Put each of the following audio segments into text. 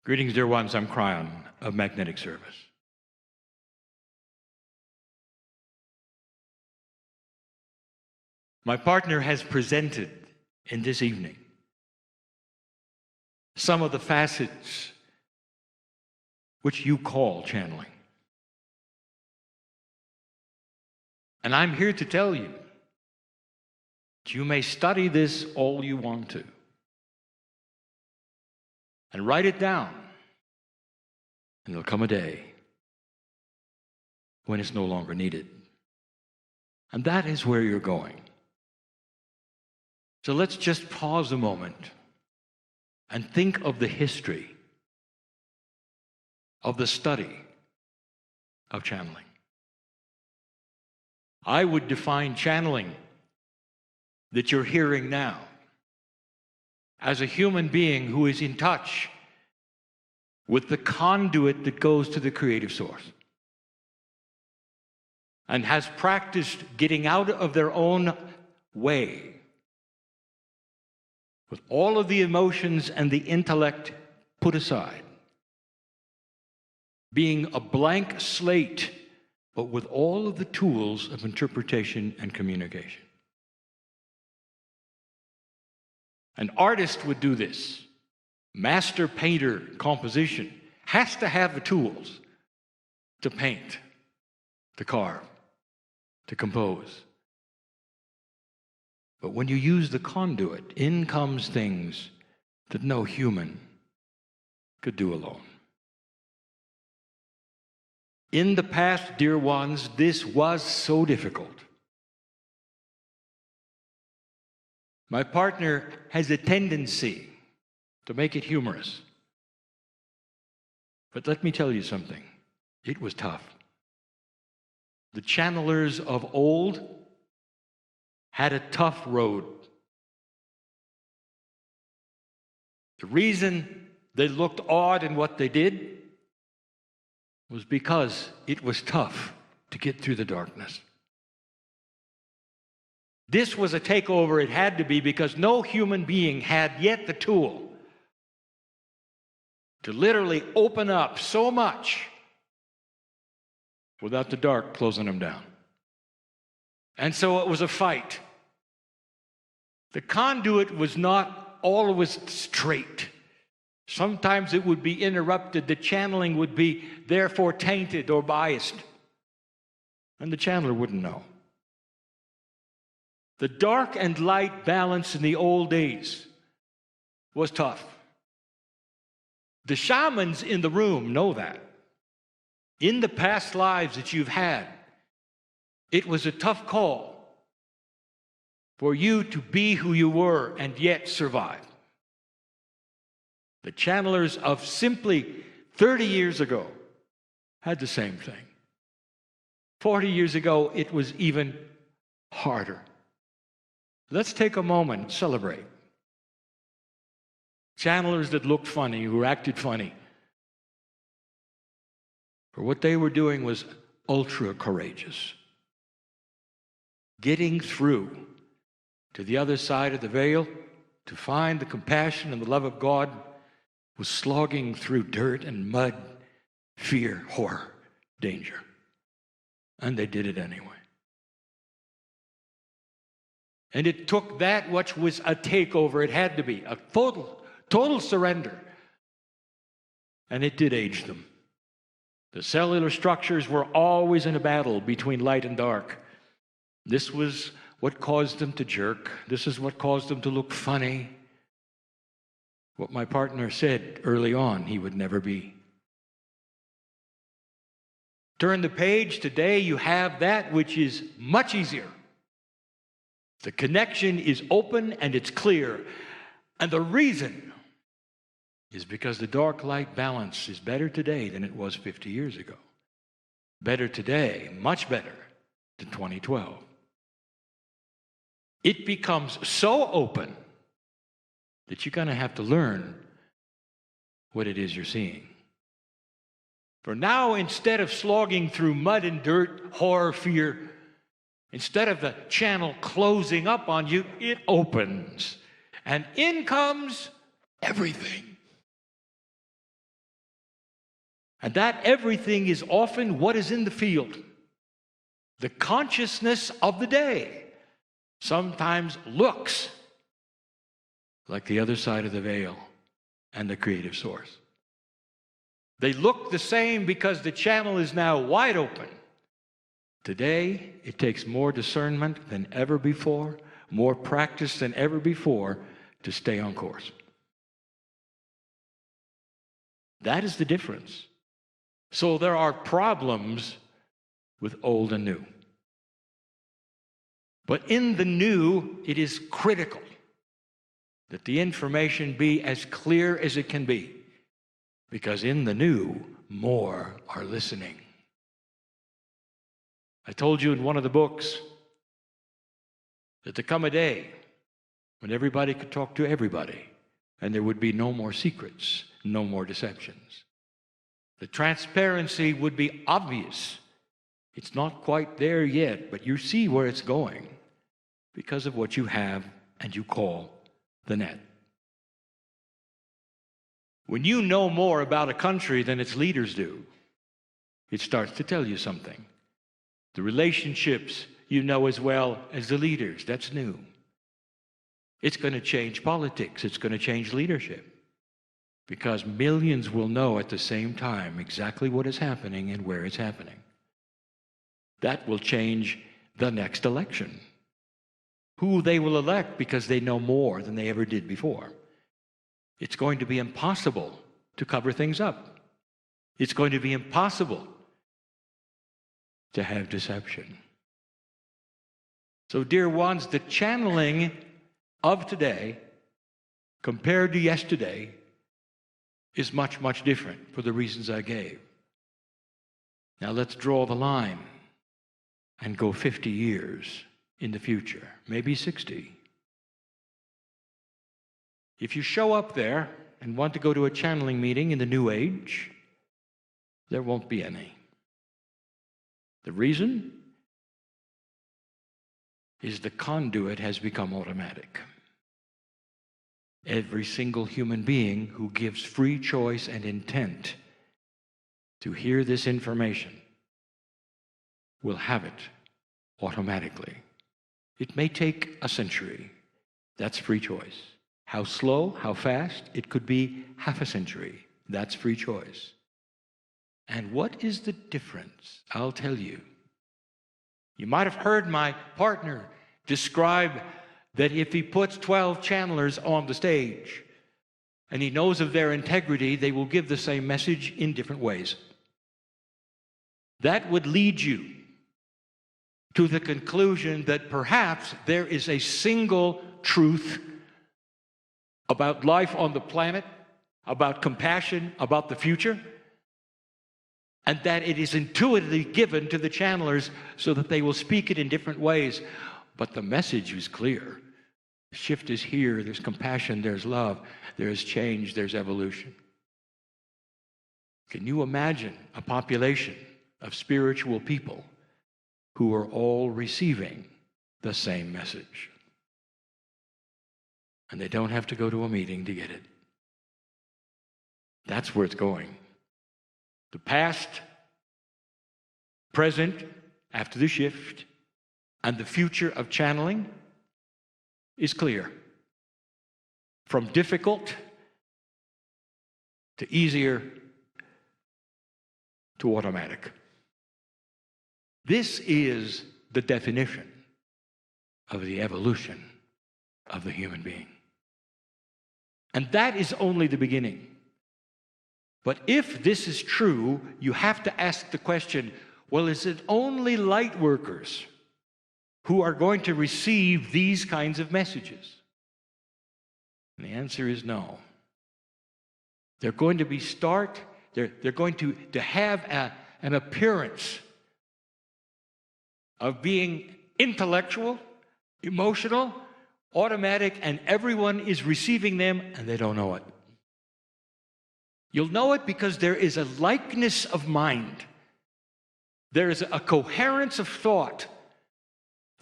Greetings, dear ones. I'm Kryon of Magnetic Service. My partner has presented in this evening some of the facets which you call channeling. And I'm here to tell you that you may study this all you want to and write it down, and there'll come a day when it's no longer needed. And that is where you're going. So let's just pause a moment and think of the history of the study of channeling. I would define channeling that you're hearing now as a human being who is in touch with the conduit that goes to the creative source and has practiced getting out of their own way with all of the emotions and the intellect put aside, being a blank slate, but with all of the tools of interpretation and communication. An artist would do this. Master painter composition has to have the tools to paint, to carve, to compose. But when you use the conduit, in comes things that no human could do alone. In the past, dear ones, this was so difficult. My partner has a tendency to make it humorous. But let me tell you something. It was tough. The channelers of old had a tough road. The reason they looked odd in what they did was because it was tough to get through the darkness. This was a takeover, it had to be, because no human being had yet the tool to literally open up so much without the dark closing them down. And so it was a fight. The conduit was not always straight. Sometimes it would be interrupted. The channeling would be therefore tainted or biased. And the channeler wouldn't know. The dark and light balance in the old days was tough. The shamans in the room know that. In the past lives that you've had, it was a tough call for you to be who you were and yet survive. The channelers of simply 30 years ago had the same thing. 40 years ago, it was even harder. Let's take a moment and celebrate. Channelers that looked funny, who acted funny. For what they were doing was ultra courageous. Getting through to the other side of the veil to find the compassion and the love of God was slogging through dirt and mud, fear, horror, danger. And they did it anyway. And it took that which was a takeover. It had to be a total surrender. And it did age them. The cellular structures were always in a battle between light and dark. This was what caused them to jerk. This is what caused them to look funny. What my partner said early on he would never be. Turn the page. Today you have that which is much easier. The connection is open and it's clear. And the reason is because the dark-light balance is better today than it was 50 years ago. Better today, much better than 2012. It becomes so open that you're going to have to learn what it is you're seeing. For now, instead of slogging through mud and dirt, horror, fear, instead of the channel closing up on you, it opens. And in comes everything. And that everything is often what is in the field. The consciousness of the day sometimes looks like the other side of the veil and the creative source. They look the same because the channel is now wide open. Today, it takes more discernment than ever before, more practice than ever before to stay on course. That is the difference. So there are problems with old and new. But in the new, it is critical that the information be as clear as it can be. Because in the new, more are listening. I told you in one of the books that there come a day when everybody could talk to everybody, and there would be no more secrets, no more deceptions. The transparency would be obvious. It's not quite there yet, but you see where it's going because of what you have and you call the net. When you know more about a country than its leaders do, it starts to tell you something. The relationships you know as well as the leaders, that's new. It's going to change politics. It's going to change leadership. Because millions will know at the same time exactly what is happening and where it's happening. That will change the next election. Who they will elect because they know more than they ever did before. It's going to be impossible to cover things up. It's going to be impossible to have deception. So, dear ones, the channeling of today compared to yesterday is much, much different for the reasons I gave. Now let's draw the line and go 50 years in the future, maybe 60. If you show up there and want to go to a channeling meeting in the New Age, there won't be any. The reason is the conduit has become automatic. Every single human being who gives free choice and intent to hear this information will have it automatically. It may take a century. That's free choice. How slow, how fast? It could be half a century. That's free choice. And what is the difference? I'll tell you. You might have heard my partner describe that if he puts 12 channelers on the stage and he knows of their integrity, they will give the same message in different ways. That would lead you to the conclusion that perhaps there is a single truth about life on the planet, about compassion, about the future, and that it is intuitively given to the channelers so that they will speak it in different ways. But the message is clear. The shift is here. There's compassion, there's love, there's change, there's evolution. Can you imagine a population of spiritual people who are all receiving the same message? And they don't have to go to a meeting to get it. That's where it's going. The past, present, after the shift, and the future of channeling is clear. From difficult to easier to automatic. This is the definition of the evolution of the human being. And that is only the beginning. But if this is true, you have to ask the question, well, is it only light workers who are going to receive these kinds of messages? And the answer is no. They're going to be they're going to have an appearance of being intellectual, emotional, automatic, and everyone is receiving them and they don't know it. You'll know it because there is a likeness of mind. There is a coherence of thought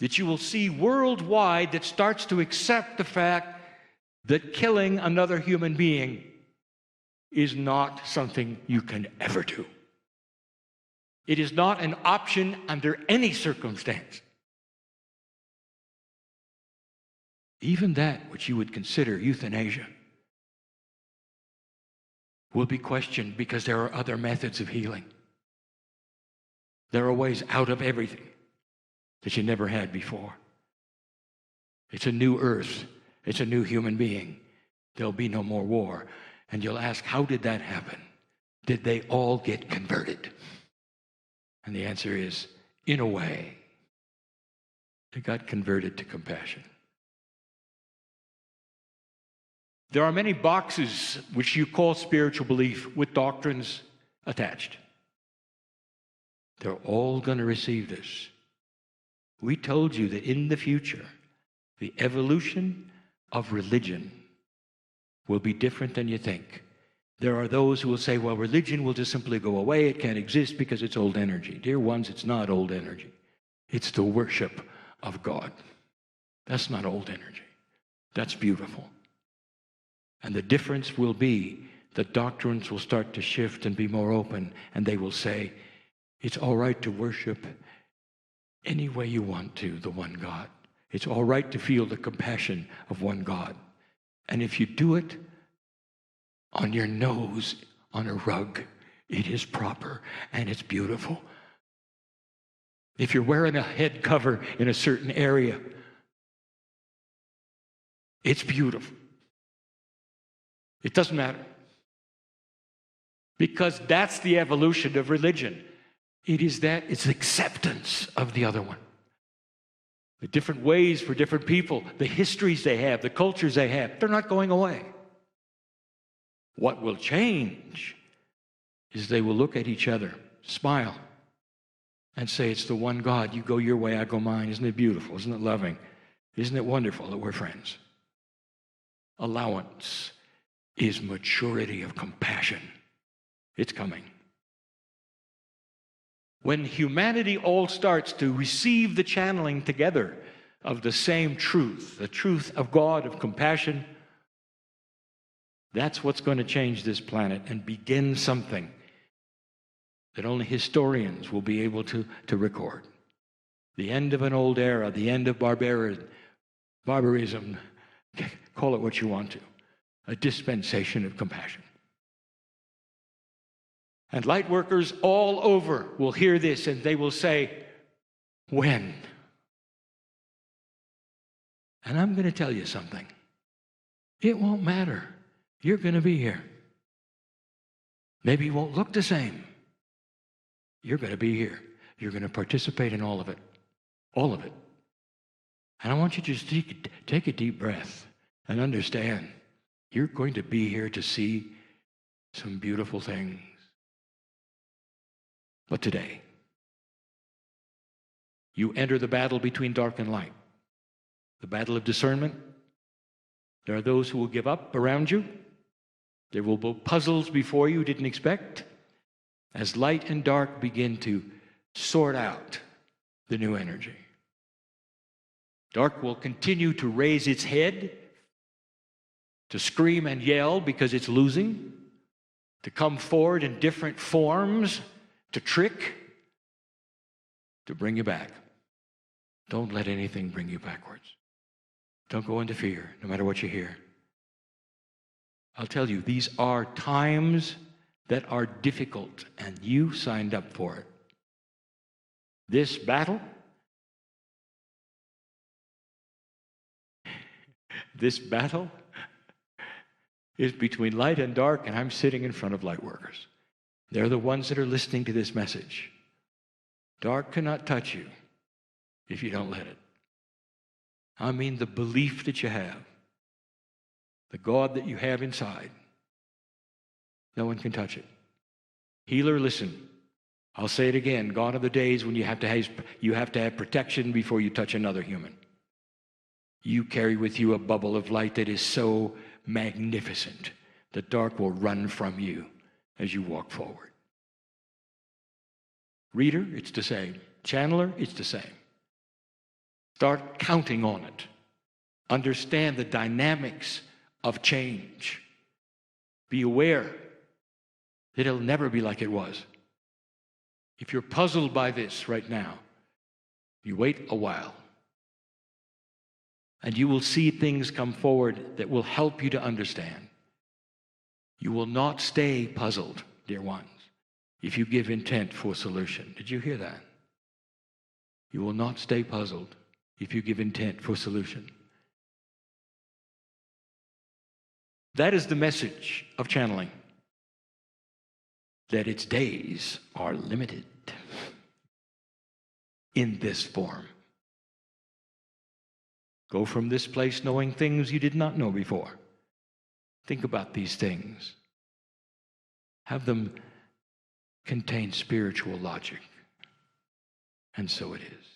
that you will see worldwide that starts to accept the fact that killing another human being is not something you can ever do. It is not an option under any circumstance. Even that which you would consider euthanasia will be questioned because there are other methods of healing. There are ways out of everything that you never had before. It's a new earth. It's a new human being. There'll be no more war. And you'll ask, how did that happen? Did they all get converted? And the answer is, in a way, they got converted to compassion. There are many boxes which you call spiritual belief with doctrines attached. They're all going to receive this. We told you that in the future, the evolution of religion will be different than you think. There are those who will say, well, religion will just simply go away. It can't exist because it's old energy. Dear ones, it's not old energy. It's the worship of God. That's not old energy. That's beautiful. And the difference will be the doctrines will start to shift and be more open, and they will say, it's all right to worship any way you want to, the one God. It's all right to feel the compassion of one God. And if you do it on your nose, on a rug, it is proper and it's beautiful. If you're wearing a head cover in a certain area, it's beautiful. It doesn't matter. Because that's the evolution of religion. It's acceptance of the other one. The different ways for different people, the histories they have, the cultures they have, they're not going away. What will change is they will look at each other, smile, and say, it's the one God. You go your way, I go mine. Isn't it beautiful? Isn't it loving? Isn't it wonderful that we're friends? Allowance is maturity of compassion. It's coming. When humanity all starts to receive the channeling together of the same truth, the truth of God, of compassion, that's what's going to change this planet and begin something that only historians will be able to record. The end of an old era, the end of barbarism, call it what you want to, a dispensation of compassion. And light workers all over will hear this and they will say, when? And I'm going to tell you something. It won't matter. You're going to be here. Maybe you won't look the same. You're going to be here. You're going to participate in all of it. All of it. And I want you to just take a deep breath and understand you're going to be here to see some beautiful things. But today, you enter the battle between dark and light, the battle of discernment. There are those who will give up around you. There will be puzzles before you didn't expect as light and dark begin to sort out the new energy. Dark will continue to raise its head, to scream and yell because it's losing, to come forward in different forms, to trick, to bring you back. Don't let anything bring you backwards. Don't go into fear, no matter what you hear. I'll tell you, these are times that are difficult, and you signed up for it. This battle, is between light and dark, and I'm sitting in front of light workers. They're the ones that are listening to this message. Dark cannot touch you if you don't let it. I mean the belief that you have, the God that you have inside. No one can touch it. Healer, listen. I'll say it again. Gone are the days when you have to have protection before you touch another human. You carry with you a bubble of light that is so magnificent that dark will run from you as you walk forward. Reader, it's the same. Channeler, it's the same. Start counting on it. Understand the dynamics of change. Be aware It'll never be like it was. If you're puzzled by this right now, you wait a while. And you will see things come forward that will help you to understand. You will not stay puzzled, dear ones, if you give intent for solution. Did you hear that? You will not stay puzzled if you give intent for solution. That is the message of channeling, that its days are limited in this form. Go from this place knowing things you did not know before. Think about these things. Have them contain spiritual logic. And so it is.